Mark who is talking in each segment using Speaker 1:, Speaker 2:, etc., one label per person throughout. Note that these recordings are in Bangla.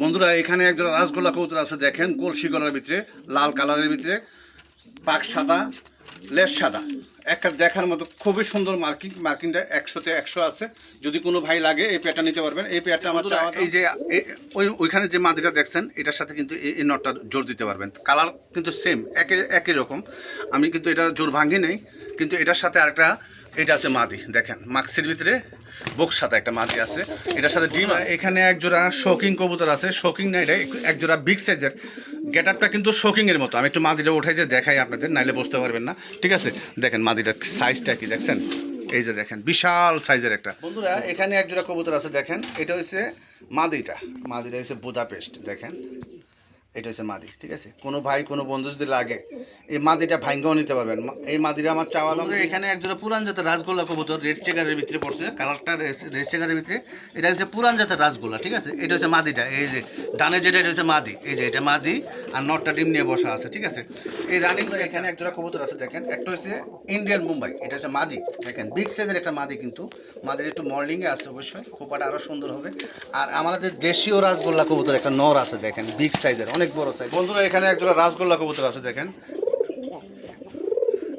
Speaker 1: বন্ধুরা এখানে একজন রাজগোল্লা কবুতর আছে, দেখেন কলসি গলার ভিতরে, লাল কালারের ভিতরে, পাক সাদা, লেজ সাদা, একটা দেখার মতো খুবই সুন্দর মার্কিংটা 100-তে 100 আছে। যদি কোনো ভাই লাগে এই পেয়ারটা নিতে পারবেন। এই পেয়ারটা আমার চাওয়া, এই যে ওইখানে যে মাদিটা দেখছেন এটার সাথে কিন্তু এই নটটা জোর দিতে পারবেন। কালার কিন্তু সেম, একই রকম। আমি কিন্তু এটা জোর ভাঙি নেই, কিন্তু এটার সাথে আরেকটা এটা আছে মাদি, দেখেন মাক্সির ভিতরে বক্স সাথে একটা মাদি আছে, এটার সাথে ডিম। এখানে একজোড়া শোকিং কবুতর আছে, শোকিং না, এটা একজোড়া বিগ সাইজের। গেট আপটা কিন্তু শোকিংয়ের মতো। আমি একটু মাদিটা উঠাই দিয়ে দেখাই আপনাদের, নাইলে বুঝতে পারবেন না। ঠিক আছে, দেখেন মাদিটার সাইজটা কি দেখছেন, এই যে দেখেন বিশাল সাইজের একটা। বন্ধুরা এখানে একজোড়া কবুতর আছে, দেখেন এটা হচ্ছে মাদিটা হচ্ছে বুদাপেস্ট, দেখেন এটা হচ্ছে মাদি। ঠিক আছে, কোনো ভাই কোনো বন্ধু যদি লাগে এই মাদিটা ভাঙ্গাও নিতে পারবেন। এই মাদিটা আমার চাওয়া দাম। এখানে একজোড়া পুরান জাতের রাজগোল্লা কবুতর, রেড চেকারের ভিতরে পড়ছে, কালারটা রেড চেকারের ভিতরে। এটা হচ্ছে পুরান জাতের রাজগোল্লা। ঠিক আছে, এটা হচ্ছে মাদিটা, এই যে ডানে যেটা এটা হচ্ছে মাদি, এই যে এটা মাদি, আর নটটা ডিম নিয়ে বসা আছে। ঠিক আছে, এই রানিং এখানে একজোড়া কবুতর আছে, দেখেন একটা হচ্ছে ইন্ডিয়ান মুম্বাই, এটা হচ্ছে মাদি, দেখেন বিগ সাইজের একটা মাদি, কিন্তু মাদির একটু মল্ডিংয়ে আছে অবশ্যই, খোপাটা আরও সুন্দর হবে। আর আমাদের দেশীয় রাজগোল্লা কবুতর একটা নর আছে, দেখেন বিগ সাইজের, অনেক বড় সাইজ। বন্ধুরা এখানে একজোড়া রাজগোল্লা কবুতর আছে, দেখেন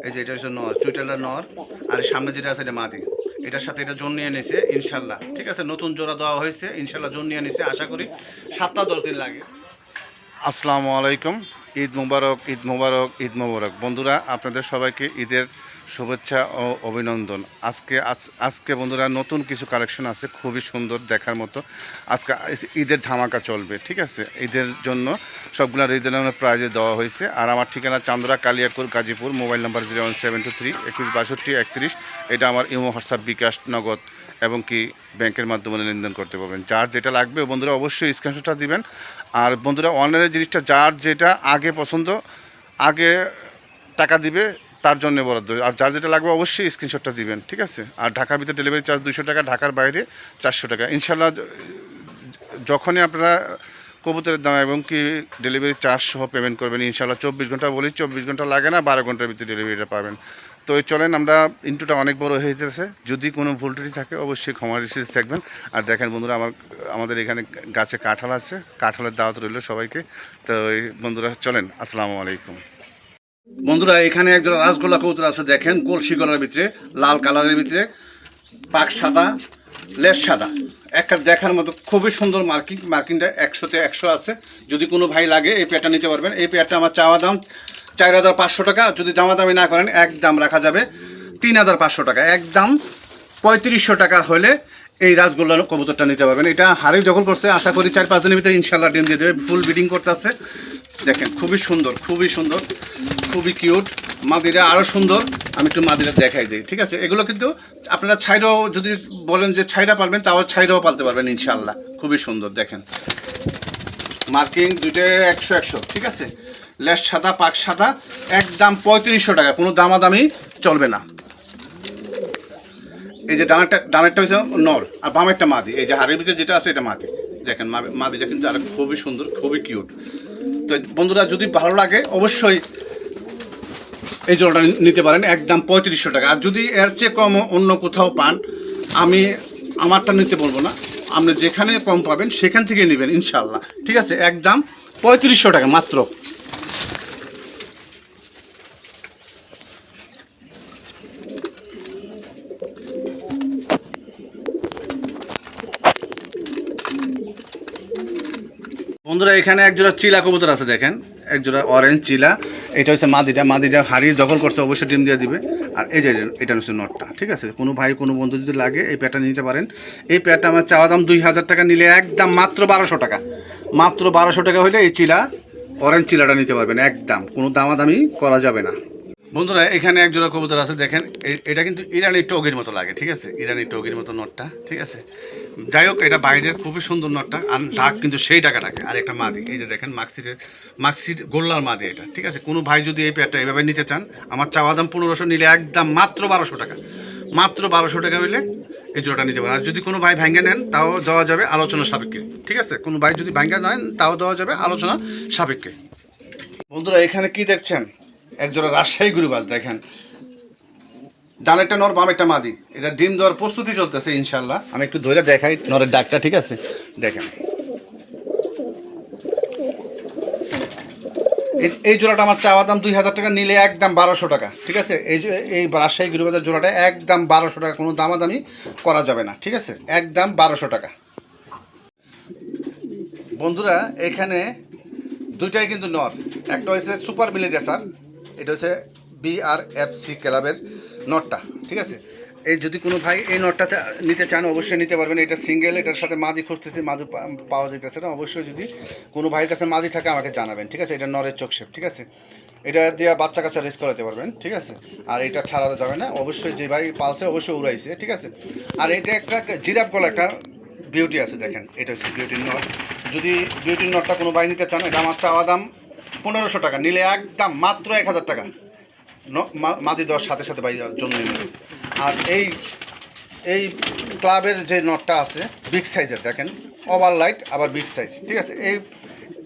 Speaker 1: এই যে এটা হচ্ছে নর, চুইটালটা নর, আর সামনে যেটা আছে এটা মাদি। এটার সাথে এটা জোন নিয়ে নিছে ইনশাল্লাহ। ঠিক আছে, নতুন জোড়া দেওয়া হয়েছে ইনশাল্লাহ, জোন নিয়ে নিছে, আশা করি 7-10 দিন লাগে। আসসালামু আলাইকুম, ঈদ মুবারক, ঈদ মুবারক, ঈদ মুবারক। বন্ধুরা আপনাদের সবাইকে ঈদের শুভেচ্ছা ও অভিনন্দন। আজকে বন্ধুরা নতুন কিছু কালেকশন আছে, খুবই সুন্দর দেখার মতো। আজকে ঈদের ধামাকা চলবে। ঠিক আছে, ঈদের জন্য সবগুলো রিজনেবল প্রাইজে দেওয়া হয়েছে। আর আমার ঠিকানা চান্দরা, কালিয়াকুর, গাজীপুর। Mobile number 01723 21 62 31। এটা আমার ইমো, হোয়াটসঅ্যাপ, বিকাশ, নগদ এবং কি ব্যাংকের মাধ্যমে লেনদেন করতে পারবেন। যার যেটা লাগবে বন্ধুরা অবশ্যই স্ক্রিনশটটা দিবেন। আর বন্ধুরা অনলাইনের জিনিসটা যার যেটা আগে পছন্দ, আগে টাকা দিবে তার জন্য বরাদ্দ। আর যার যেটা লাগবে অবশ্যই স্ক্রিনশটটা দিবেন। ঠিক আছে, আর ঢাকার ভিতরে ডেলিভারি চার্জ 200 টাকা, ঢাকার বাইরে 400 টাকা। ইনশাল্লাহ যখনই আপনারা কবুতরের দাম এবং কি ডেলিভারি চার্জ সহ পেমেন্ট করবেন, ইনশাল্লাহ 24 ঘন্টা, বলি 24 ঘন্টা লাগে না, 12 ঘন্টার ভিতরে ডেলিভারিটা পাবেন। তো চলেন, আমরা ইন্টুটা অনেক বড় হয়ে যেতেছে, যদি কোনো ভুল ত্রুটি থাকে অবশ্যই ক্ষমা রিসিজ থাকবেন। আর দেখেন বন্ধুরা আমাদের এখানে গাছে কাঁঠাল আছে, কাঁঠালের দাওয়াত রইল সবাইকে। তো বন্ধুরা চলেন, আসসালামু আলাইকুম। বন্ধুরা এখানে একজন রাজগোল্লা কবুতর আছে, দেখেন কলসি গলার ভিতরে, লাল কালারের ভিতরে, পাক সাদা, লেজ সাদা, একটা দেখার মতো খুবই সুন্দর মার্কিংটা 100-তে 100 আছে। যদি কোনো ভাই লাগে এই পেয়ারটা নিতে পারবেন। এই পেয়ারটা আমার চাওয়া দাম 4,500 টাকা। যদি দামাদামি না করেন একদম রাখা যাবে 3,500 টাকা, একদম 3500 টাকা হলে এই রাজগোল্লা কবুতরটা নিতে পারবেন। এটা হাড়ি দখল করছে, আশা করি 4-5 দিনের ভিতরে ইনশাল্লাহ ডিম দিয়ে দেবে। ফুল ব্রিডিং করতেছে, দেখেন খুবই সুন্দর, খুবই সুন্দর, খুবই কিউট। মাদিরা আরও সুন্দর, আমি একটু মাদিরা দেখাই দিই। ঠিক আছে, এগুলো কিন্তু আপনারা ছাইরাও যদি বলেন যে ছাইরা পালবেন, তাও ছাইরাও পালতে পারবেন ইনশাল্লাহ। খুবই সুন্দর, দেখেন মার্কিং দুইটাই 100-100। ঠিক আছে, লেস সাদা, পাক সাদা, একদম 3500 টাকা, কোনো দামাদামি চলবে না। এই যে ডানেরটা হচ্ছে নর, আর বামেরটা মাদি। এই যে হাড়ির ভিতরে যেটা আছে এটা মাদি, দেখেন মাদিটা কিন্তু আর খুবই সুন্দর, খুবই কিউট। তো বন্ধুরা যদি ভালো লাগে অবশ্যই এই জলটা নিতে পারেন, একদম 3500 টাকা। আর যদি এর চেয়ে কম অন্য কোথাও পান, আমি আমারটা নিতে বলবো না, আপনি যেখানে কম পাবেন সেখান থেকে নেবেন ইনশাল্লাহ। ঠিক আছে, একদম 3500 টাকা মাত্র। বন্ধুরা এখানে একজোড়া চিলা কবুতর আছে, দেখেন একজোড়া অরেঞ্জ চিলা। এটা হচ্ছে মাদিটা হারিয়ে দখল করছে, অবশ্যই ডিম দিয়ে দিবে। আর এই যে এটা হচ্ছে নটটা। ঠিক আছে, কোনো ভাই কোনো বন্ধু যদি লাগে এই প্যাডটা নিতে পারেন। এই প্যাডটা আমার চাওয়া দাম 2000 টাকা, নিলে একদম মাত্র 1200 টাকা। মাত্র 1200 টাকা হলে এই চিলা, অরেঞ্জ চিলাটা নিতে পারবেন, একদম কোনো দামাদামি করা যাবে না। বন্ধুরা এখানে একজোড়া কবুতর আছে, দেখেন এটা কিন্তু ইরানি টগির মতো লাগে। ঠিক আছে, ইরানি টগির মতো নটটা। ঠিক আছে, যাই হোক এটা বাইরের খুবই সুন্দর নটটা, আর ডাক কিন্তু সেই ডাকে। আর একটা মাদি, এই যে দেখেন মাক্সির গোল্লার মাদি এটা। ঠিক আছে, কোনো ভাই যদি এই পেয়ারটা এইভাবে নিতে চান, আমার চাওয়া দাম 1500, নিলে একদম মাত্র 1200 টাকা। মাত্র 1200 টাকা হইলে এই জোড়াটা নিতে পারেন। আর যদি কোনো ভাই ভাঙ্গা নেন তাও দেওয়া যাবে আলোচনা সাপেক্ষে। ঠিক আছে, কোনো ভাই যদি ভাঙ্গা নেন তাও দেওয়া যাবে আলোচনা সাপেক্ষে। বন্ধুরা এখানে কি দেখছেন, একজোড়া রাজশাহী গুরুবাজ, দেখেন ডানেরটা নর, বামেরটা মাদি। এটা ডিম দেওয়ার প্রস্তুতি চলতেছে ইনশাল্লাহ। আমি একটু ধরে দেখাই নরের ডাকটা। ঠিক আছে, দেখেন এই জোড়াটা আমার চাওয়া দাম 2000 টাকা, নিলে একদম 1200 টাকা, ঠিক আছে। এই রাজশাহী গিরিবাজার জোড়াটা একদম 1200 টাকা, কোনো দামাদামি করা যাবে না, ঠিক আছে, একদম 1200 টাকা। বন্ধুরা এখানে দুইটাই কিন্তু নর, একটা হচ্ছে সুপার মিলি রেসার, এটা হচ্ছে BRFC ক্লাবের নটটা, ঠিক আছে। এই যদি কোনো ভাই এই নটটা নিতে চান অবশ্যই নিতে পারবেন। এটা সিঙ্গেল, এটার সাথে মাদি খুঁজতেছি, মাদি পাওয়া যাইতেছে না। অবশ্যই যদি কোনো ভাইয়ের কাছে মাদি থাকে আমাকে জানাবেন, ঠিক আছে। এটা নরের চোখ শেপ, ঠিক আছে। এটা দিয়ে বাচ্চা কাচ্চা রেস করাতে পারবেন, ঠিক আছে। আর এটা ছাড়াতে যাবে না, অবশ্যই যে ভাই পালছে অবশ্যই উড়াইছে, ঠিক আছে। আর এটা একটা জিরাফ গলা একটা বিউটি আছে, দেখেন এটা হচ্ছে বিউটির নট। যদি বিউটির নটটা কোনো ভাই নিতে চান, এটা আমার চাওয়া দাম 1500 টাকা, নিলে একদম মাত্র 1000 টাকা, মাদি দেওয়ার সাথে সাথে ভাই জন্য নেবে। আর এই ক্লাবের যে নটটা আছে বিগ সাইজের, দেখেন ওভার লাইট আবার বিগ সাইজ, ঠিক আছে।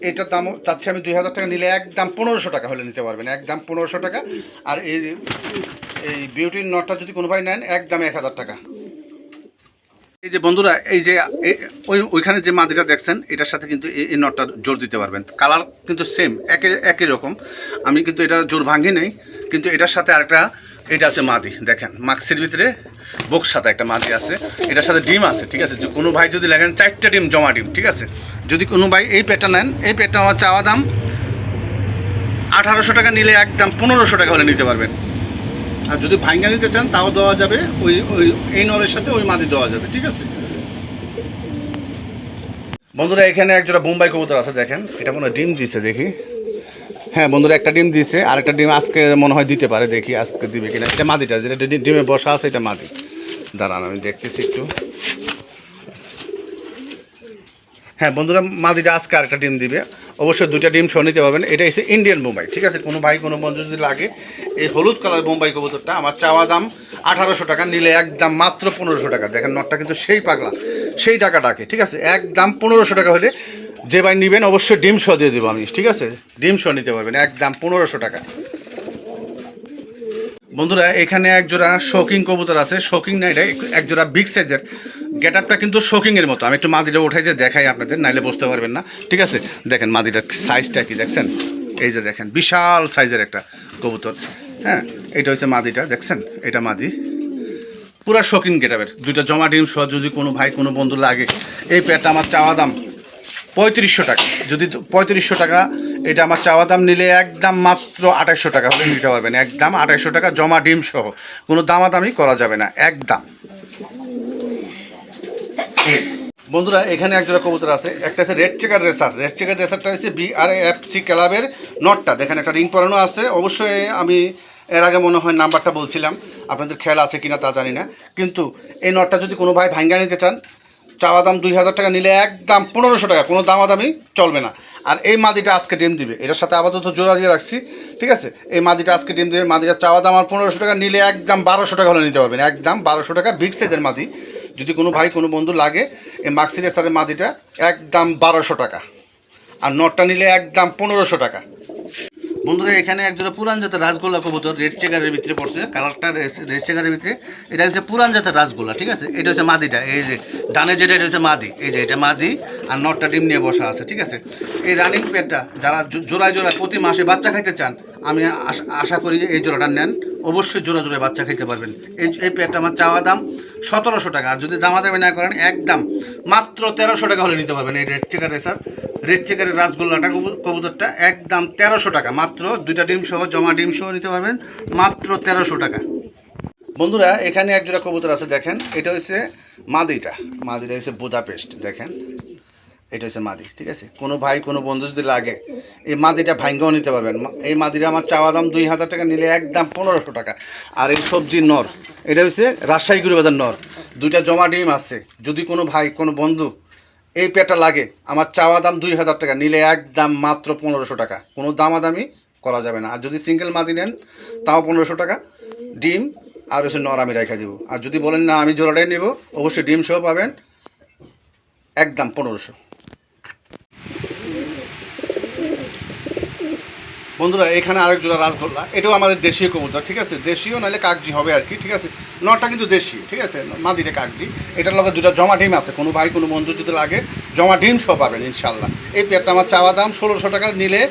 Speaker 1: এইটার দাম চাচ্ছি আমি 2000 টাকা, নিলে একদম 1500 টাকা হলে নিতে পারবেন, একদম 1500 টাকা। আর এই বিউটির নটটা যদি কোনো ভাই নেন একদম 1000 টাকা। এই যে বন্ধুরা, এই যে ওইখানে যে মাদিটা দেখছেন এটার সাথে কিন্তু এই নটটা জোর দিতে পারবেন, কালার কিন্তু সেম, একই রকম। আমি কিন্তু এটা জোর ভাঙি নেই, কিন্তু এটার সাথে আরেকটা এটা আছে মাদি, দেখেন মাক্সির ভিতরে বক্স সাথে একটা মাদি আছে, এটার সাথে ডিম আছে, ঠিক আছে। কোনো ভাই যদি লেখেন 4টা ডিম জমা ডিম, ঠিক আছে। যদি কোনো ভাই এই পেটটা নেন, এই পেটটা আমার চাওয়া দাম 1800 টাকা, নিলে একদম 1500 টাকা হলে নিতে পারবেন। আর যদি ভাঙ্গা নিতে চান তাও দেওয়া যাবে, এই নরের সাথে ওই মাদি দেওয়া যাবে, ঠিক আছে। বন্ধুরা এখানে একজোড়া বোম্বাই কবুতর আছে, দেখেন এটা মনে হয় ডিম দিছে, দেখি। হ্যাঁ বন্ধুরা, একটা ডিম দিছে, আর একটা ডিম আজকে মনে হয় দিতে পারে, দেখি আজকে দিবে কিনা। এটা মাদিটা, যেটা ডিমে বসা আছে এটা মাদি। দাঁড়ান আমি দেখতেছি একটু। হ্যাঁ বন্ধুরা, মাদিটা আজকে আরেকটা ডিম দিবে, অবশ্যই 2টা ডিম সহ নিতে পারবেন। এটা হচ্ছে ইন্ডিয়ান বোম্বাই, ঠিক আছে। কোনো ভাই কোনো বন্ধু যদি লাগে এই হলুদ কালার বোম্বাই কবুতরটা, আমার চাওয়া দাম 1800 টাকা, নিলে একদম মাত্র 1500 টাকা। দেখেন নটটা কিন্তু সেই পাগলা, সেই টাকা ডাকে, ঠিক আছে। একদম 1500 টাকা হলে যে ভাই নেবেন অবশ্যই ডিম সহ দিয়ে দেবো আমি, ঠিক আছে। ডিম সহ নিতে পারবেন, একদম 1500 টাকা। বন্ধুরা এখানে একজোড়া শোকিং কবুতর আছে, শোকিং না, এটা একজোড়া বিগ সাইজের, গেট আপটা কিন্তু শোকিংয়ের মতো। আমি একটু মাদিটা উঠাই দিয়ে দেখাই আপনাদের, নাইলে বুঝতে পারবেন না, ঠিক আছে। দেখেন মাদিটার সাইজটা কি দেখছেন, এই যে দেখেন বিশাল সাইজের একটা কবুতর। হ্যাঁ এটা হচ্ছে মাদিটা, দেখছেন এটা মাদি, পুরা শোকিং গেট আপের, 2টা জমা ডিম সহ। যদি কোনো ভাই কোনো বন্ধু লাগে, এই পেয়ারটা আমার চাওয়া দাম 3500 টাকা, যদি 3500 টাকা, এটা আমার চাওয়া দাম, নিলে একদম মাত্র 2800 টাকা হলে নিতে পারবেন, একদম 2800 টাকা জমা ডিম সহ, কোনো দামাদামি করা যাবে না, একদম। বন্ধুরা এখানে একজোড়া কবুতর আছে, একটা আছে red checker racer. Red checker রেসারটা হচ্ছে BRFC ক্লাবের নটটা, দেখেন একটা রিং পরানো আছে। অবশ্যই আমি এর আগে মনে হয় নাম্বারটা বলছিলাম, আপনাদের খেয়াল আছে কিনা তা জানি না। কিন্তু এই নটটা যদি কোনো ভাই ভাঙ্গা নিতে চান, চাওয়া দাম 2000 টাকা, নিলে একদম 1500 টাকা, কোনো দামাদামি চলবে না। আর এই মাদিটা আজকে ডিম দিবে, এটার সাথে আপাতত জোড়া দিয়ে রাখছি, ঠিক আছে। এই মাদিটা আজকে ডিম দেবে, মাদিটার চাওয়া দাম আর 1500 টাকা, নিলে একদম 1200 টাকা হলে নিতে পারবেন, একদম 1200 টাকা, বিগ সাইজের মাদি। যদি কোনো ভাই কোনো বন্ধু লাগে, এই মাক্সি রেসারের মাদিটা একদম 1200 টাকা, আর নটটা নিলে একদম 1500 টাকা। বন্ধুরা এখানে একজোড়া পুরান জাতের রাজগোল্লা কবুতর, রেড চেকারের ভিতরে পড়ছে, কালারটা রেড চেকারের ভিতরে। এটা হচ্ছে পুরান জাতের রাজগোল্লা, ঠিক আছে। এটা হচ্ছে মাদিটা, এই যে ডানে যেটা, এটা হচ্ছে মাদি, এই যে এটা মাদি, আর নটটা ডিম নিয়ে বসা আছে, ঠিক আছে। এই রানিং পেয়ারটা যারা জোড়ায় জোড়ায় প্রতি মাসে বাচ্চা খাইতে চান, আমি আশা করি যে এই জোড়াটা নেন, অবশ্যই জোড়া জোড়ায় বাচ্চা খাইতে পারবেন। এই পেয়ারটা আমার চাওয়া দাম 1700 টাকা, আর যদি দামাদামি না করেন একদম মাত্র 1300 টাকা হলে নিতে পারবেন। এই রেড চেকার রেসার, রেড চেকারের রাসগোল্লাটা কবুতরটা একদম 1300 টাকা, মাত্র 2টা ডিম সহ জমা ডিম সহ নিতে পারবেন, মাত্র 1300 টাকা। বন্ধুরা এখানে একজোড়া কবুতর আছে, দেখেন এটা হচ্ছে মাদিটা হচ্ছে বুদাপেস্ট, দেখেন এটা হচ্ছে মাদি, ঠিক আছে। কোনো ভাই কোনো বন্ধু যদি লাগে, এই মাদিটা ভাঙ্গাও নিতে পারবেন। এই মাদিটা আমার চাওয়া দাম 2000 টাকা, নিলে একদম 1500 টাকা। আর এই সবজির নর, এটা হচ্ছে রাজশাহী গিরিবাজার নর, 2টা জমা ডিম আছে। যদি কোনো ভাই কোনো বন্ধু এই পেয়ারটা লাগে, আমার চাওয়া দাম 2000 টাকা, নিলে একদম মাত্র 1500 টাকা, কোনো দামাদামি করা যাবে না। আর যদি সিঙ্গেল মাদি নেন তাও 1500 টাকা, ডিম আর হচ্ছে নর আমি রেখে দেবো। আর যদি বলেন না আমি জোড়াটাই নেব, অবশ্যই ডিম সহ পাবেন, একদম 1500। বন্ধুরা এখানে আরেক জোড়া রাজগোল্লা, এটাও আমাদের দেশীয় কবুতর, ঠিক আছে। দেশীয় নাহলে কাগজি হবে আর কি, ঠিক আছে। নটটা কিন্তু দেশীয়, ঠিক আছে, মাদিটা কাগজি। এটার লগে 2টা জমা ডিম আছে, কোনো ভাই কোনো বন্ধু যদি লাগে জমা ডিম সহ পাবেন ইনশাল্লাহ। এই পেয়ারটা আমার চাওয়া দাম 1600 টাকা, নিলে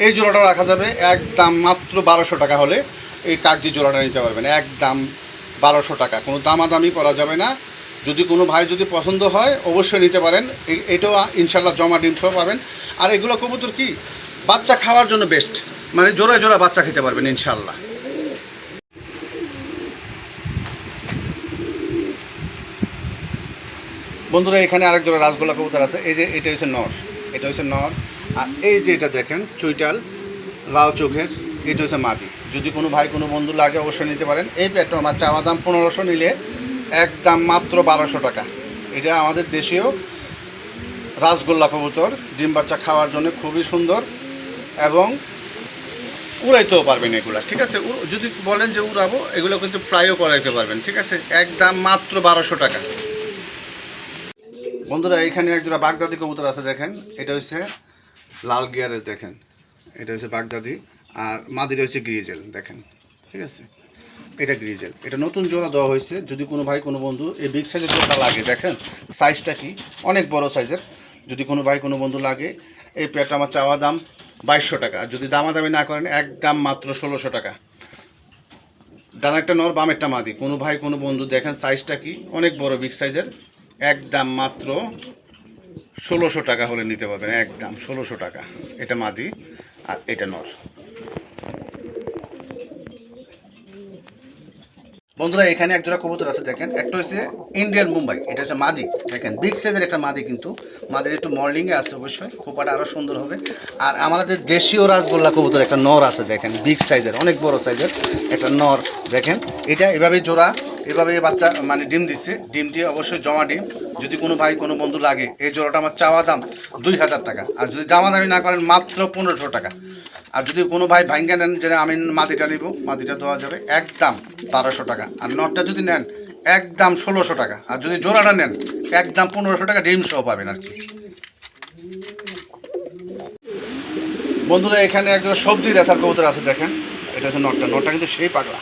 Speaker 1: এই জোড়াটা রাখা যাবে একদম মাত্র 1200 টাকা হলে এই কাগজি জোড়াটা নিতে পারবেন, একদম 1200 টাকা, কোনো দামাদামি করা যাবে না। যদি কোনো ভাই যদি পছন্দ হয় অবশ্যই নিতে পারেন, এটাও ইনশাল্লাহ জমা ডিম সহ পাবেন। আর এগুলো কবুতর কি বাচ্চা খাওয়ার জন্য বেস্ট, মানে জোড়ায় জোড়া বাচ্চা খেতে পারবেন ইনশাল্লাহ। বন্ধুরা এখানে আরেক জোড়া রাসগোল্লা কবুতর আছে, এই যে এটা হচ্ছে নর, এটা হচ্ছে নর। আর এই যে এটা দেখেন চুইটাল লাল চোখের, এটা হচ্ছে মাদি। যদি কোনো ভাই কোনো বন্ধু লাগে অবশ্যই নিতে পারেন। এই প্যাটটা আমার চাওয়া দাম 1500, নিলে একদম মাত্র 1200 টাকা। এটা আমাদের দেশীয় রাসগোল্লা কবুতর, ডিম বাচ্চা খাওয়ার জন্য খুবই সুন্দর এবং উড়াইতেও পারবেন এগুলা, ঠিক আছে। যদি বলেন যে উড়াবো, এগুলো কিন্তু ফ্রাইও করাইতে পারবেন, ঠিক আছে। একদম মাত্র 1200 টাকা। বন্ধুরা এখানে একজোড়া বাগদাদি কবুতর আছে দেখেন, এটা হচ্ছে লাল গিয়ারের, দেখেন এটা হচ্ছে বাগদাদি, আর মাদির হচ্ছে গ্রিজেল, দেখেন ঠিক আছে। এটা গ্রিজেল, এটা নতুন জোড়া দেওয়া হয়েছে। যদি কোনো ভাই কোনো বন্ধু এই বিগ সাইজের জোড়া লাগে, দেখেন সাইজটা কি অনেক বড় সাইজের, যদি কোনো ভাই কোনো বন্ধু লাগে এই পেয়ারটা আমার চাওয়া দাম 2200 টাকা। আর যদি দামাদামি না করেন একদম মাত্র 1600 টাকা। ডান একটা নর বাম একটা মাদি, কোনো ভাই কোনো বন্ধু দেখেন সাইজটা কি অনেক বড় বিগ সাইজের, একদম মাত্র 1600 টাকা হলে নিতে পারবেন, একদম 1600 টাকা। এটা মাদি আর এটা নর। বন্ধুরা এখানে একজোড়া কবুতর আছে দেখেন, একটা হচ্ছে ইন্ডিয়ান মুম্বাই, এটা হচ্ছে মাদি, দেখেন বিগ সাইজের একটা মাদি, কিন্তু মাদির একটু মডেলিংয়ে আছে অবশ্যই, খোপাটা আরও সুন্দর হবে। আর আমাদের দেশীয় রাসগোল্লা কবুতর একটা নর আছে দেখেন, বিগ সাইজের অনেক বড় সাইজের একটা নর, দেখেন এটা এভাবে জোড়া, এভাবে বাচ্চা মানে ডিম দিচ্ছে, ডিমটি অবশ্যই জমা ডিম। যদি কোনো ভাই কোনো বন্ধু লাগে এই জোড়াটা আমার চাওয়া দাম 2000 টাকা। আর যদি দামাদামি না করেন মাত্র 1500 টাকা। আর যদি কোনো ভাই ভাঙ্গা নেন যে আমি মাদিটা নিব, মাদিটা দেওয়া যাবে একদম 1200 টাকা। আর নটটা যদি নেন একদম 1600 টাকা। আর যদি জোড়াটা নেন একদম 1500 টাকা, ডিম সহ পাবেন আর কি। বন্ধুরা এখানে একজন সবজি রেসার কবুতর আছে দেখেন, এটা হচ্ছে নটটা, নটটা কিন্তু সেই পাগলা।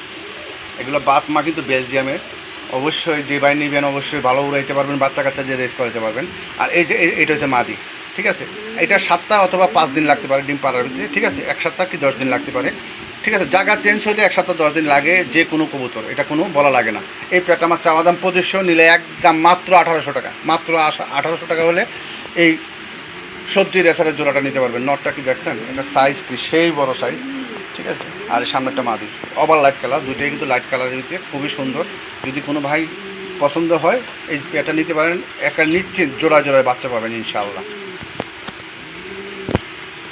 Speaker 1: এগুলো বাপ মা কিন্তু বেলজিয়ামের। অবশ্যই যে ভাই নিবেন অবশ্যই ভালো উড়াইতে পারবেন, বাচ্চা কাচ্চা যে রেস করাতে পারবেন। আর এই যে এটা হচ্ছে মাদি, ঠিক আছে। এটা 7 অথবা 5 দিন লাগতে পারে ডিম পাড়ার ভিতরে, ঠিক আছে। 1 সপ্তাহ কি 10 দিন লাগতে পারে, ঠিক আছে। জায়গা চেঞ্জ হলে 1 সপ্তাহ 10 দিন লাগে যে কোনো কবুতর, এটা কোনো বলা লাগে না। এই প্যাটটা আমার চাওয়া দাম 2500, নিলে একদম মাত্র 1800 টাকা। মাত্র 1800 টাকা হলে এই সবজি রেসারের জোড়াটা নিতে পারবেন। নটটা কি দেখছেন, এটা সাইজ কি সেই বড় সাইজ, ঠিক আছে। আর সামনেরটা মাদি, ওভার লাইট কালার, দুইটাই কিন্তু লাইট কালারের ভিতরে খুবই সুন্দর। যদি কোনো ভাই পছন্দ হয় এই পেয়ারটা নিতে পারেন, একটা নিশ্চিত জোড়া জোড়ায় বাচ্চা পাবেন ইনশাআল্লাহ।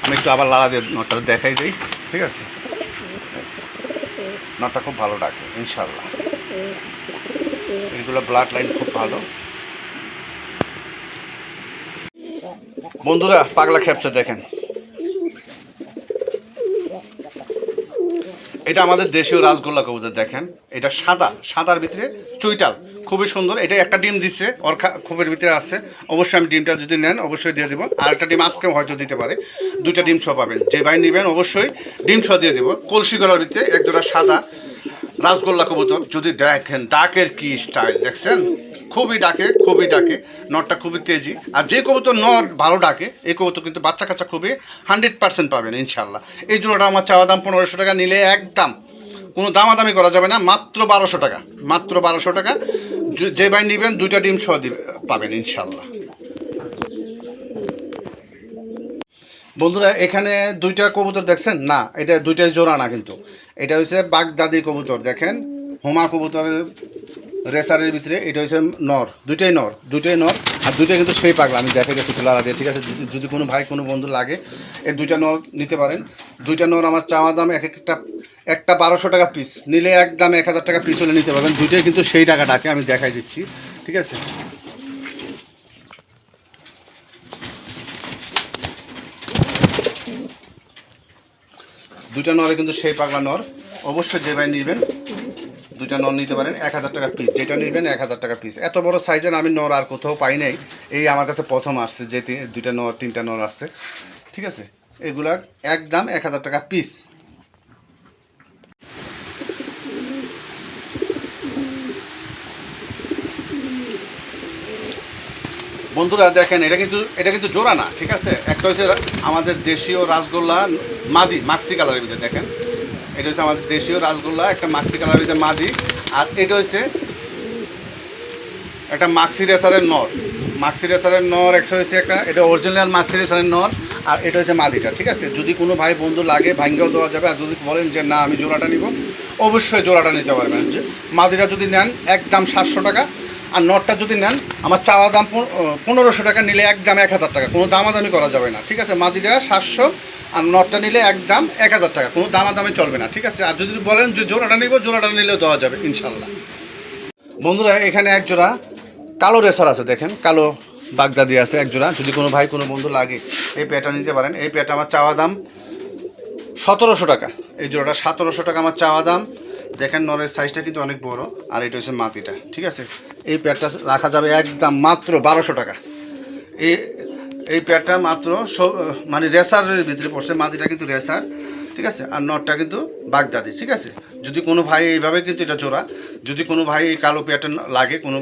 Speaker 1: আমি একটু আবার লাড়া দিয়ে নটটা দেখাই দিই, ঠিক আছে। নটটা খুব ভালো ডাকে ইনশাআল্লাহ, এগুলো ব্লাড লাইন খুব ভালো। বন্ধুরা পাগলা খেপসে দেখেন, এটা আমাদের দেশীয় রাসগোল্লা কবুতর, দেখেন এটা সাদার ভিতরে চুইটাল, খুবই সুন্দর। এটা একটা ডিম দিচ্ছে ওর খুবের ভিতরে আছে, অবশ্যই আমি ডিমটা যদি নেন অবশ্যই দিয়ে দেবো। আর একটা ডিম আজকেও হয়তো দিতে পারে, 2টা ডিম সহ পাবেন। যে ভাই নেবেন অবশ্যই ডিম সহ দিয়ে দেবো। কলসি গলার ভিতরে একজোড়া সাদা রাসগোল্লা কবুতর, যদি দেখেন ডাকের কি স্টাইল দেখছেন, খুবই ডাকে। নটটা খুবই তেজি। আর যে কবুতর নট ভালো ডাকে এই কবুতর কিন্তু বাচ্চা কাচ্চা খুবই 100% পাবেন ইনশাল্লাহ। এই জোড়াটা আমার চাওয়া দাম 1500 টাকা, নিলে একদম কোনো দামাদামি করা যাবে না, মাত্র 1200 টাকা। মাত্র 1200 টাকা। যে ভাই নেবেন 2টা ডিম সহ পাবেন ইনশাল্লাহ। বন্ধুরা এখানে 2টা কবুতর দেখছেন না, এটা 2টাই জোড়া না, কিন্তু এটা হচ্ছে বাগদাদি কবুতর, দেখেন হোমা কবুতরের রেসারের ভিতরে। এটা হচ্ছে নর, দুইটাই নর। আর 2টা কিন্তু সেই পাগলা, আমি দেখে গেছি খোলা দিয়ে, ঠিক আছে। যদি কোনো ভাই কোনো বন্ধু লাগে এই 2টা নর নিতে পারেন। 2টা নর আমার চাওয়া দাম একটা 1200 টাকা পিস, নিলে একদম 1000 টাকা পিস হলে নিতে পারবেন। 2টাই কিন্তু সেই টাকা ডাকে, আমি দেখাই দিচ্ছি, ঠিক আছে। দুইটা নরে কিন্তু সেই পাগলা নর। অবশ্যই যে ভাই নেবেন 2টা নর নিতে পারেন, 1000 টাকা পিস। যেটা নেবেন 1000 টাকা পিস। এত বড় সাইজের আমি নর আর কোথাও পাই নাই, এই আমার কাছে প্রথম আসছে যে 2টা নর 3টা নর আসছে, ঠিক আছে। এগুলার একদম 1000 টাকা পিস। বন্ধুরা দেখেন, এটা কিন্তু জোড়া না, ঠিক আছে। একটা হচ্ছে আমাদের দেশীয় রাসগোল্লা মাদি, মাক্সি কালারের ভিতরে দেখেন, এটা হচ্ছে আমাদের দেশীয় রাসগোল্লা, একটা মাক্সি কালারের ভিতরে মাদি। আর এটা হচ্ছে একটা মাক্সি রেসারের নর, মাক্সি রেসারের নর একটা হচ্ছে একটা, এটা অরিজিনাল মাক্সি রেসারের নর। আর এটা হচ্ছে মাদিটা, ঠিক আছে। যদি কোনো ভাই বন্ধু লাগে ভাঙ্গেও দেওয়া যাবে। আর যদি বলেন যে না আমি জোড়াটা নিব, অবশ্যই জোড়াটা নিতে পারবেন। মাদিটা যদি নেন একদম 700 টাকা, আর নটটা যদি নেন আমার চাওয়া দাম 1500 টাকা, নিলে একদম 1000 টাকা, কোনো দামাদামি করা যাবে না, ঠিক আছে। মাদিটা 700 আর নটটা নিলে একদম 1000 টাকা, কোনো দামাদামি চলবে না, ঠিক আছে। আর যদি বলেন যে জোড়াটা নিব, জোড়াটা নিলেও দেওয়া যাবে ইনশাল্লাহ। বন্ধুরা এখানে এক জোড়া কালো রেসার আছে দেখেন, কালো বাগদাদি আছে এক জোড়া। যদি কোনো ভাই কোনো বন্ধু লাগে এই পেয়ারটা নিতে পারেন। এই পেয়ারটা আমার চাওয়া দাম 1700 টাকা, এই জোড়াটা 1700 টাকা আমার চাওয়া দাম। দেখেন নরের সাইজটা কিন্তু অনেক বড়। আর এটা হচ্ছে মাটিটা, ঠিক আছে। এই পেয়ারটা রাখা যাবে একদম মাত্র 1200 টাকা। এই পেয়ারটা মাত্র মানে রেসারের ভিতরে পড়ছে, মাটিটা কিন্তু রেসার, ঠিক আছে। আর নটটা কিন্তু বাগদাদি, ঠিক আছে। যদি কোনো ভাই এইভাবে কিন্তু এটা জোড়া, যদি কোনো ভাই এই কালো পেয়ারটা লাগে, কোনো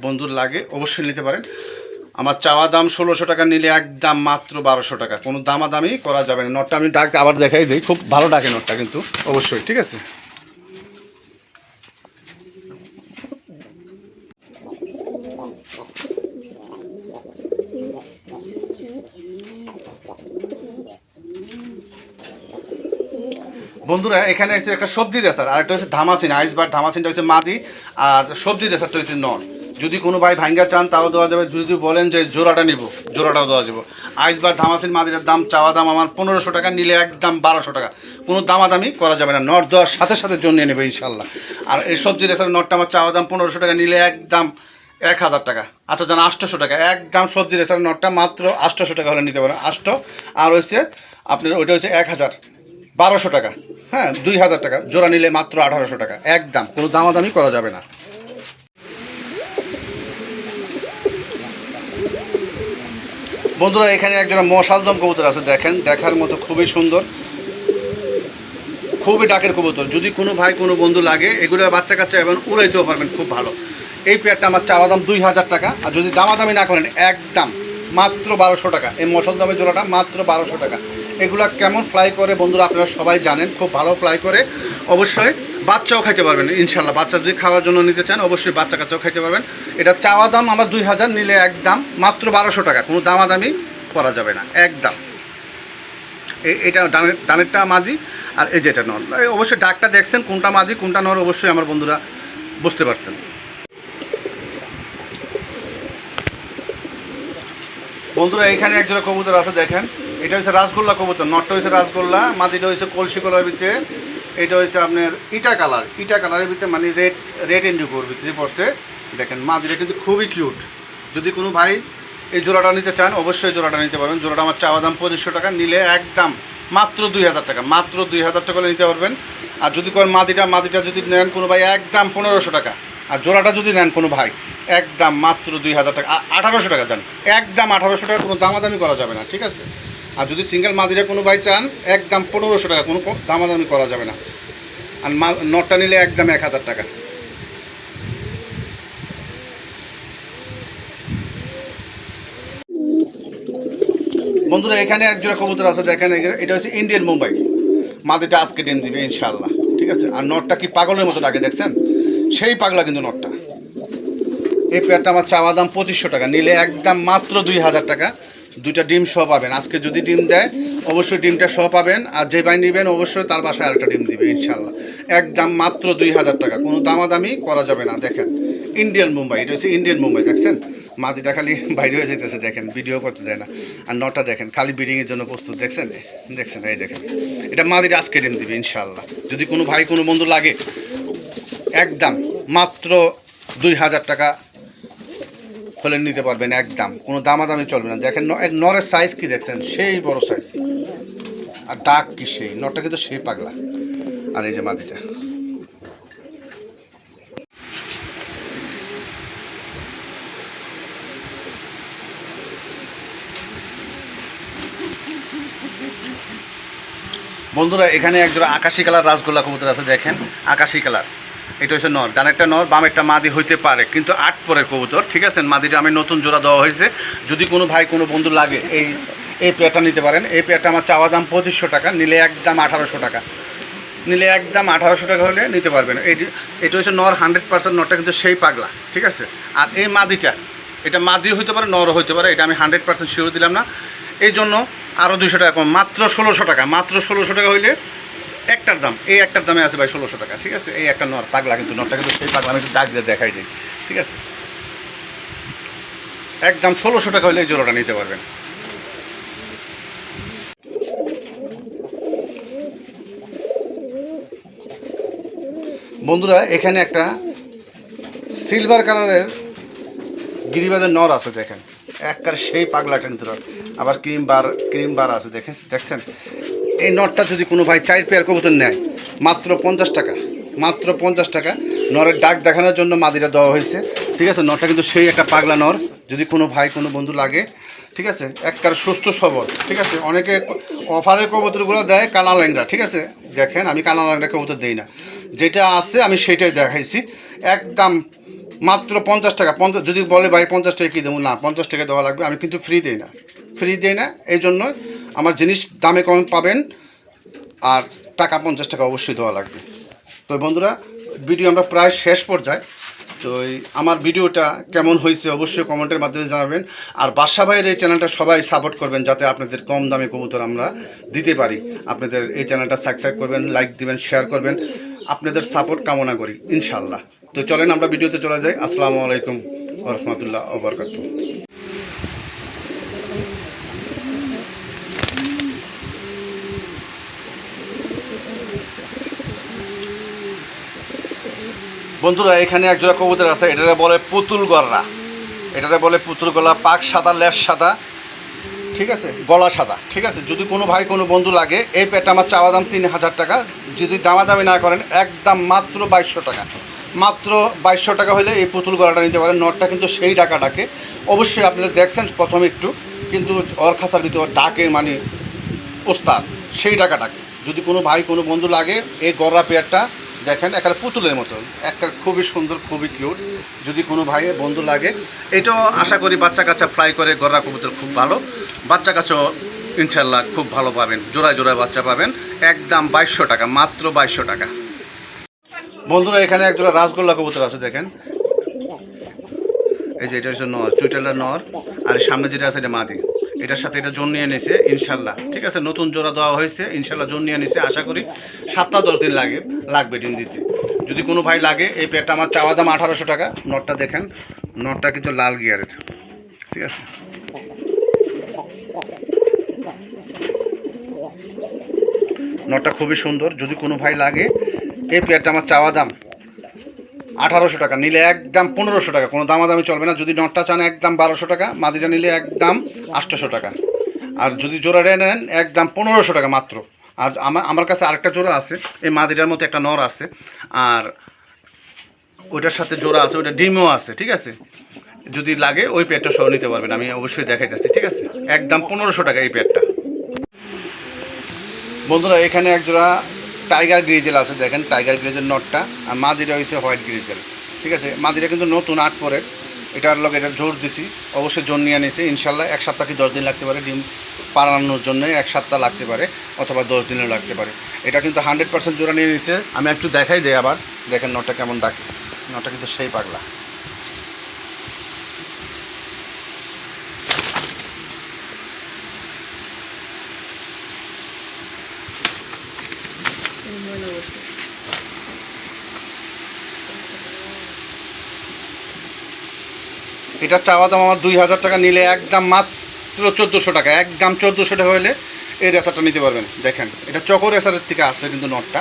Speaker 1: বন্ধুর লাগে, অবশ্যই নিতে পারেন। আমার চাওয়া দাম 1600 টাকা, নিলে একদম মাত্র 1200 টাকা, কোনো দামাদামি করা যাবে না। নটটা আমি ডাক আবার দেখাই দিই, খুব ভালো ডাকে নটটা কিন্তু অবশ্যই, ঠিক আছে। বন্ধুরা এখানে হচ্ছে একটা সবজি রেসার, আর একটা হচ্ছে ধামাসিন, আইসবার ধামাসিনটা হচ্ছে মাদি, আর সবজি রেসারটা হচ্ছে নর। যদি কোনো ভাই ভাঙ্গা চান তাও দেওয়া যাবে। যদি বলেন যে জোড়াটা নিব, জোড়াটাও দেওয়া যাবে। আইসবার ধামাসিন মাদিটার দাম চাওয়া দাম আমার 1500 টাকা, নিলে একদম 1200 টাকা, কোনো দামাদামি করা যাবে না। নট দেওয়ার সাথে সাথে জন্য নেবে ইনশাল্লাহ। আর এই সবজি রেসার নটটা আমার চাওয়া দাম 1500 টাকা, নিলে একদম 1000 টাকা। আচ্ছা জানা 800 টাকা, একদম সবজি রেসার নটটা মাত্র 800 টাকা হলে নিতে পারেন। 800 আর হচ্ছে আপনার ওইটা হচ্ছে 1200 টাকা, হ্যাঁ 2000 টাকা জোড়া, নিলে মাত্র 1800 টাকা, একদম কোনো দামাদামি করা যাবে না। বন্ধুরা এখানে একজোড়া মশালদম কবুতর আছে দেখেন, দেখার মতো খুবই সুন্দর, খুবই ডাকের কবুতর। যদি কোনো ভাই কোনো বন্ধু লাগে, এগুলো বাচ্চা কাচ্চা এবং উড়াইতেও পারবেন খুব ভালো। এই পেয়ারটা আমার চাওয়া দাম 2000 টাকা। আর যদি দামাদামি না করেন একদম মাত্র 1200 টাকা। এই মশালদমের জোড়াটা মাত্র 1200 টাকা। এগুলা কেমন ফ্লাই করে বন্ধুরা আপনারা সবাই জানেন, খুব ভালো ফ্লাই করে। অবশ্যই বাচ্চাও খাইতে পারবেন ইনশাল্লাহ। বাচ্চা যদি খাওয়ার জন্য নিতে চান, অবশ্যই বাচ্চা কাচ্চাও খাইতে পারবেন। এটা চাওয়া দাম আমার 2000, নিলে একদম মাত্র 1200 টাকা, কোনো দামাদামি করা যাবে না একদম। এটা ডানেরটা মাদি, আর এই যেটা নর। অবশ্যই ডাকটা দেখছেন কোনটা মাদি কোনটা নর, অবশ্যই আমার বন্ধুরা বুঝতে পারছেন। বন্ধুরা এখানে একজোড়া কবুতর আছে দেখেন, এটা হচ্ছে রাসগোল্লা কবুতর। নটটা হচ্ছে রাসগোল্লা, মাদিটা হচ্ছে কলসি কলার ভিতরে। এটা হচ্ছে আপনার ইটা কালারের ভিতরে, মানে রেড ইন্ডিগোর ভিতরে পড়ছে দেখেন। মাদিটা কিন্তু খুবই কিউট। যদি কোনো ভাই এই জোড়াটা নিতে চান, অবশ্যই জোড়াটা নিতে পারবেন। জোড়াটা আমার চাওয়া দাম 2500 টাকা, নিলে একদম মাত্র 2000 টাকা, মাত্র 2000 টাকা নিতে পারবেন। আর যদি কোন মাদিটা যদি নেন কোনো ভাই, একদম 1500 টাকা। আর জোড়াটা যদি নেন কোনো ভাই, একদম মাত্র 2000 টাকা, 1800 টাকা যান, একদম 1800 টাকা, কোনো দামাদামি করা যাবে না, ঠিক আছে। আর যদি সিঙ্গেল মাদিরা কোনো ভাই চান, একদম 1500 টাকা, কোনো দামাদামি করা যাবে না। আর নটটা নিলে একদম 1000 টাকা। বন্ধুরা এখানে একজোড়া কবুতর আছে দেখেন, এটা হচ্ছে ইন্ডিয়ান মুম্বাই। মাদিটা আজকে ডিম দিবে ইনশাআল্লাহ, ঠিক আছে। আর নটটা কি পাগলের মতো লাগে দেখছেন, সেই পাগলা কিন্তু নটটা। এই পেয়ারটা আমার চাওয়া দাম 2500 টাকা, নিলে একদম মাত্র 2000 টাকা। দুইটা ডিম সহ পাবেন। আজকে যদি ডিম দেয়, অবশ্যই ডিমটা সহ পাবেন। আর যে ভাই নেবেন, অবশ্যই তার বাসায় আরেকটা ডিম দিবে ইনশাল্লাহ। একদম মাত্র 2000 টাকা, কোনো দামাদামি করা যাবে না। দেখেন ইন্ডিয়ান মুম্বাই, এটা হচ্ছে ইন্ডিয়ান মুম্বাই দেখছেন। মাদিটা খালি বাইরে হয়ে যেতেছে দেখেন, ভিডিও করতে দেয় না। আর নটা দেখেন খালি ব্রিডিংয়ের জন্য প্রস্তুত, দেখছেন এই দেখেন। এটা মাদিটা আজকে ডিম দিবে ইনশাল্লাহ। যদি কোনো ভাই কোনো বন্ধু লাগে, একদম মাত্র 2000 টাকা হলে নিতে পারবেন, একদম কোনো দামাদামি চলবে না। দেখেন নরের সাইজ কি দেখছেন, সেই বড় সাইজ। আর ডাক কি সেই, নরটা কিন্তু সেই পাগলা। আর এই যে মাদিটা। বন্ধুরা এখানে একজোড়া আকাশি কালার রাসগোল্লা কবুতর আছে দেখেন, আকাশি কালার। এটা হচ্ছে নর, ডানেরটা নর, বামেরটা মাদি হইতে পারে, কিন্তু 8 পরের কবুতর, ঠিক আছে। মাদিটা আমি নতুন জোড়া দেওয়া হয়েছে। যদি কোনো ভাই কোনো বন্ধু লাগে এই পেয়ারটা নিতে পারেন। এই পেয়ারটা আমার চাওয়া দাম 2500 টাকা, নিলে একদম 1800 টাকা, নিলে একদম 1800 টাকা হলে নিতে পারবেন। এটা হচ্ছে নর 100%, নরটা কিন্তু সেই পাগলা, ঠিক আছে। আর এই মাদিটা, এটা মাদিও হইতে পারে নরও হইতে পারে, এটা আমি 100% শিওর দিলাম না, এই জন্য আরও 200 টাকা কম, মাত্র 1600 টাকা। মাত্র 1600 টাকা হইলে একটার দাম, এই একটার দামে আছে ভাই 1600 টাকা, ঠিক আছে। এই একটা নর পাগলা, কিন্তু নরটা কিন্তু সেই পাগলা, আমি একটু দাগ দিয়ে দেখাই দিই, ঠিক আছে। একদম 1600 টাকা হলে এই জোড়াটা নিতে পারবেন। বন্ধুরা এখানে একটা সিলভার কালারের গিরিবাজের নর আছে, দেখেন একবার সেই পাগলা কিন্তু। আবার ক্রিম বার আছে, দেখছেন। এই নটটা যদি কোনো ভাই 4 পেয়ার কবুতর নেয়, মাত্র 50 টাকা, মাত্র 50 টাকা। নরের ডাক দেখানোর জন্য মাদিটা দেওয়া হয়েছে, ঠিক আছে। নটটা কিন্তু সেই একটা পাগলা নর, যদি কোনো ভাই কোনো বন্ধু লাগে, ঠিক আছে। একবার সুস্থ সবল, ঠিক আছে। অনেকে অফারের কবুতরগুলো দেয় কানা ল্যাংড়া, ঠিক আছে। দেখেন আমি কানা ল্যাংড়া কবুতর দিই না, যেটা আছে আমি সেটাই দেখাইছি। একদম মাত্র 50 টাকা। 50 যদি বলে ভাই 50 টাকা কী দেবো, না 50 টাকা দেওয়া লাগবে, আমি কিন্তু ফ্রি দিই না, ফ্রি দিই না। এই জন্য আমার জিনিস দামে কম পাবেন, আর টাকা 50 টাকা অবশ্যই দেওয়া লাগবে। তো বন্ধুরা ভিডিও আমরা প্রায় শেষ পর্যায়ে। তো আমার ভিডিওটা কেমন হয়েছে অবশ্যই কমেন্টের মাধ্যমে জানাবেন। আর বাদশা ভাইয়ের এই চ্যানেলটা সবাই সাপোর্ট করবেন, যাতে আপনাদের কম দামে কবুতর আমরা দিতে পারি। আপনাদের এই চ্যানেলটা সাবস্ক্রাইব করবেন, লাইক দিবেন, শেয়ার করবেন, আপনাদের সাপোর্ট কামনা করি ইনশাআল্লাহ। তো চলেন আমরা ভিডিওতে চলে যাই। আসসালামু আলাইকুম ওয়া রাহমাতুল্লাহি ওয়া বারাকাতুহু। বন্ধুরা এখানে একজোড়া কবুতর আছে, এটারে বলে পুতুল গররা, এটারে বলে পুতুল গলা, পাক সাদা, লেজ সাদা, ঠিক আছে, গলা সাদা, ঠিক আছে। যদি কোনো ভাই কোনো বন্ধু লাগে, এই পেটটা আমার চাওয়া দাম 3000 টাকা। যদি দামাদামি না করেন, একদম মাত্র 2200 টাকা, মাত্র 2200 টাকা হলে এই পুতুল গলাটা নিতে পারেন। নটটা কিন্তু সেই ডাকা ডাকে, অবশ্যই আপনারা দেখছেন প্রথমে একটু, কিন্তু ওর খাসার ভিতর ডাকে মানে ওস্তাদ, সেই ডাকা ডাকে। যদি কোনো ভাই কোনো বন্ধু লাগে, এই গররা পেয়ারটা দেখেন একটা পুতুলের মতো, একটা খুবই সুন্দর, খুবই কিউট। যদি কোনো ভাইয়ের বন্ধু লাগে, এটাও আশা করি বাচ্চা কাচ্চা ফ্লাই করে গররা কবুতর খুব ভালো, বাচ্চা কাচ্চাও ইনশাল্লাহ খুব ভালো পাবেন, জোড়ায় জোড়ায় বাচ্চা পাবেন। একদম 2200 টাকা, মাত্র 2200 টাকা। বন্ধুরা এখানে একজোড়া রাসগোল্লা কবুতর আছে, দেখেন এই যে, এটা হচ্ছে নর, চুইটালের নর, আর সামনে যেটা আছে এটা মাদি। এটার সাথে এটা জোন নিয়ে নিয়েছে ইনশাল্লাহ, ঠিক আছে। নতুন জোড়া দেওয়া হয়েছে ইনশাল্লাহ, জোন নিয়ে নিয়েছে। আশা করি 7-10 দিন লাগবে ডিম দিতে। যদি কোনো ভাই লাগে, এই পেয়ারটা আমার চাওয়া দাম 1800 টাকা। নটটা দেখেন, নটটা কিন্তু লাল গিয়ারের, ঠিক আছে। নটটা খুবই সুন্দর। যদি কোনো ভাই লাগে, এই পেয়ারটা আমার চাওয়া দাম 1800 টাকা, নিলে একদম 1500 টাকা, কোনো দামাদামি চলবে না। যদি নটটা চান একদম 1200 টাকা, মাদিটা নিলে একদম 800 টাকা। আর যদি জোড়াটা নেন একদম 1500 টাকা মাত্র। আর আমার কাছে আরেকটা জোড়া আছে, এই মাদিটার মতো একটা নর আছে, আর ওইটার সাথে জোড়া আছে, ওইটা ডিমও আছে, ঠিক আছে। যদি লাগে ওই পেয়ারটা সহ নিতে পারবেন, আমি অবশ্যই দেখাইতেছি, ঠিক আছে। একদম 1500 টাকা এই পেয়ারটা। বন্ধুরা এখানে একজোড়া টাইগার গ্রিজেল আছে, দেখেন টাইগার গ্রিজেল নটটা, আর মাদিটা হয়েছে হোয়াইট গ্রিজেল, ঠিক আছে। মাদিটা কিন্তু নতুন 8 পরের, এটার লগে এটা জোর দিছি, অবশ্যই জোর নিয়ে নিয়েছে ইনশাল্লাহ। 1 সপ্তাহ কি 10 দিন লাগতে পারে, ডিম পাড়ানোর জন্য 1 সপ্তাহ লাগতে পারে, অথবা 10 দিনও লাগতে পারে। এটা কিন্তু 100% জোড়া নিয়ে নিয়েছে। আমি একটু দেখাই দেয় আবার, দেখেন নটটা কেমন ডাকে, নটটা কিন্তু সেই পাগলা। এটা চাওয়া দাম আমার 2000 টাকা, নিলে একদম মাত্র 1400 টাকা, একদম 1400 টাকা হলে এই রেসারটা নিতে পারবেন। দেখেন এটা চকর রেসারের থেকে আসছে, কিন্তু নটটা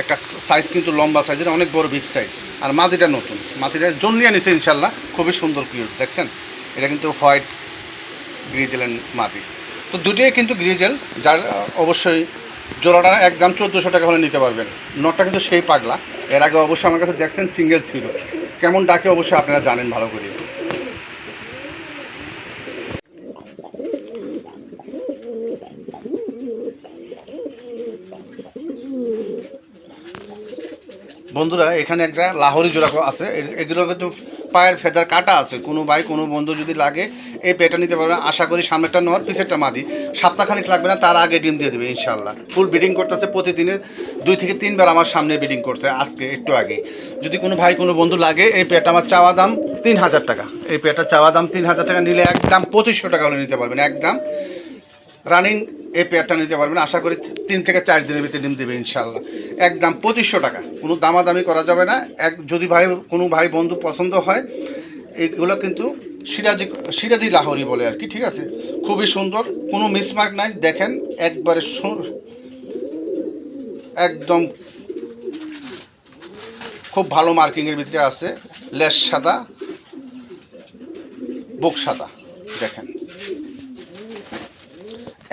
Speaker 1: একটা সাইজ কিন্তু লম্বা সাইজের, অনেক বড় বিগ সাইজ। আর মাদিটা নতুন, মাদিটা জোন নিয়ে নিছে ইনশাল্লাহ, খুবই সুন্দর কিউট, দেখছেন। এটা কিন্তু হোয়াইট গ্রিজেল মাদি, তো দুটোই কিন্তু গ্রিজেল। যার অবশ্যই জোড়াটা একদম 1400 টাকা হলে নিতে পারবেন। নটটা কিন্তু সেই পাগলা, এর আগে অবশ্যই আমার কাছে দেখছেন সিঙ্গেল ছিল, কেমন ডাকে অবশ্যই আপনারা জানেন ভালো করে। বন্ধুরা এখানে একটা লাহোরি জোড়া আছে, এগুলো কিন্তু পায়ের ফেদার কাটা আছে। কোনো ভাই কোনো বন্ধু যদি লাগে এই পেটা নিতে পারবে। আশা করি সামনেরটা নর পিছেরটা মাদি, সপ্তাহখানিক লাগবে না, তার আগে ডিম দিয়ে দেবে ইনশাল্লাহ। ফুল ব্রিডিং করতেছে, প্রতিদিনে 2 থেকে 3 বার আমার সামনে ব্রিডিং করছে, আজকে একটু আগে। যদি কোনো ভাই কোনো বন্ধু লাগে এই পেটা আমার চাওয়া দাম 3000 টাকা। এই পেটা চাওয়া দাম 3000 টাকা, নিলে একদম 2500 টাকা হলে নিতে পারবেন। একদম রানিং এই পেয়ারটা নিতে পারবেন। আশা করি 3 থেকে 4 দিনের ভিতরে ডিম দেবে ইনশাল্লাহ। একদম 2500 টাকা, কোনো দামাদামি করা যাবে না। যদি কোনো ভাই বন্ধু পছন্দ হয়, এইগুলো কিন্তু সিরাজি লাহোরি বলে আর কি, ঠিক আছে? খুবই সুন্দর, কোনো মিসমার্ক নাই। দেখেন একবারে একদম খুব ভালো মার্কিংয়ের ভিতরে আছে। লেস সাদা, বুক সাদা, দেখেন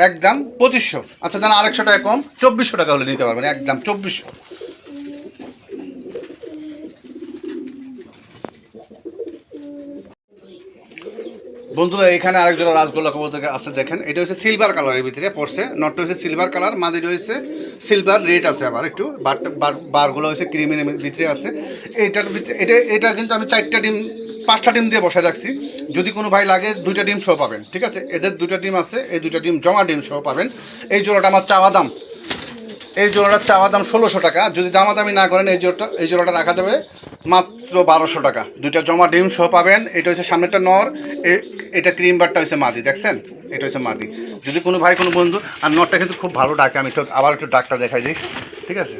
Speaker 1: একদম 2500। আচ্ছা জানা, 100 টাকা কম, 2400 টাকা হলে নিতে পারবেন। একদম 2400। বন্ধুরা এখানে আরেকজোড়া রাজগোল্লা কবুতর আছে, দেখেন এটা হচ্ছে সিলভার কালারের ভিতরে পড়ছে। নটটা হচ্ছে সিলভার কালার, মাদি রয়েছে সিলভার, রেড আছে আবার একটু, বারগুলো হচ্ছে ক্রিমের ভিতরে আছে। এইটার ভিতরে এটা কিন্তু আমি 5টা ডিম দিয়ে বসায় রাখছি। যদি কোনো ভাই লাগে 2টা ডিম সহ পাবেন, ঠিক আছে? এদের 2টা ডিম আছে, এই 2টা ডিম জমা ডিম সহ পাবেন। এই জোড়াটা আমার চাওয়া দাম, এই জোড়াটার চাওয়া দাম 1600 টাকা। যদি দামাদামি না করেন এই জোড়াটা রাখা যাবে মাত্র 1200 টাকা। 2টা জমা ডিম সহ পাবেন। এটা হচ্ছে সামনেটা নর, এটা ক্রিম বারটা হচ্ছে মাদি, দেখছেন? এটা হচ্ছে মাদি। যদি কোনো ভাই কোনো বন্ধু, আর নরটা কিন্তু খুব ভালো ডাকে। আমি আবার একটু ডাকটা দেখাই দিই, ঠিক আছে?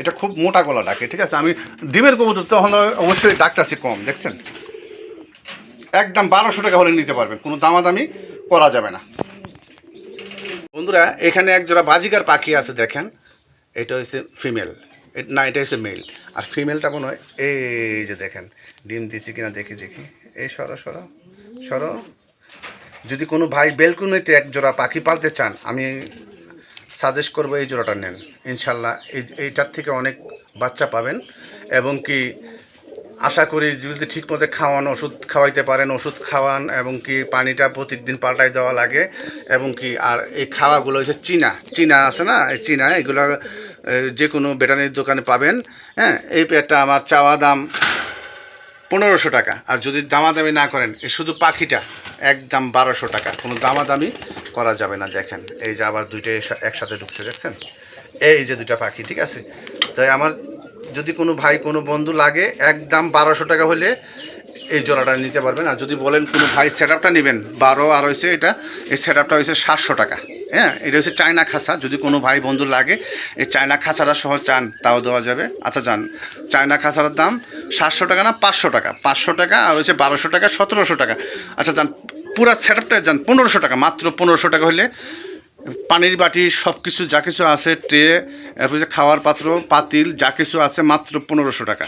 Speaker 1: এটা খুব মোটা গলা ডাকে, ঠিক আছে? আমি ডিমের কবুতর তখন অবশ্যই ডাকটাছি কম, দেখছেন? একদম 1200 টাকা হলে নিতে পারবেন, কোনো দামাদামি করা যাবে না। বন্ধুরা এখানে একজোড়া বাজিকার পাখি আছে, দেখেন এটা হচ্ছে ফিমেল, না এটা হচ্ছে মেল। আর ফিমেলটা মনে হয় এই যে দেখেন ডিম দিছি কিনা দেখি। এই সরো। যদি কোনো ভাই বেলকুনিতে এক জোড়া পাখি পালতে চান, আমি সাজেস্ট করবো এই জোড়াটা নেন ইনশাল্লাহ। এইটার থেকে অনেক বাচ্চা পাবেন। এবং কি আশা করি যদি ঠিকমতো ওষুধ খাওয়াইতে পারেন, ওষুধ খাওয়ান, এবং কি পানিটা প্রত্যেকদিন পাল্টাই দেওয়া লাগে। এবং কি আর এই খাওয়াগুলো হচ্ছে চীনা আছে না, এই চীনা, এগুলো যে কোনো ভেটেরিনারি দোকানে পাবেন। হ্যাঁ, এই পেয়ারটা আমার চাওয়া দাম 1500 টাকা। আর যদি দামাদামি না করেন, শুধু পাখিটা একদম 1200 টাকা, কোনো দামাদামি করা যাবে না। দেখেন এই যে আবার 2টা একসাথে ঢুকছে, দেখছেন? এই যে 2টা পাখি, ঠিক আছে? তাই আমার যদি কোনো ভাই কোনো বন্ধু লাগে, একদম 1200 টাকা হলে এই জোড়াটা নিতে পারবেন। আর যদি বলেন কোনো ভাই সেট আপটা নেবেন 12 আর হয়েছে এটা, এই সেট আপটা হয়েছে 700 টাকা। হ্যাঁ, এটা হচ্ছে চায়না খাঁচা। যদি কোনো ভাই বন্ধু লাগে এই চায়না খাঁচাটা সহ চান, তাও দেওয়া যাবে। আচ্ছা যান, চায়না খাঁচার দাম 700 টাকা না 500 টাকা, 500 টাকা আর হচ্ছে 1200 টাকা, 1700 টাকা। আচ্ছা যান, পুরো সেট আপটা যান 1500 টাকা, মাত্র 1500 টাকা হলে পানির বাটি সব কিছু যা কিছু আছে, ট্রে, এরপর যে খাওয়ার পাত্র, পাতিল যা কিছু আছে, মাত্র 1500 টাকা।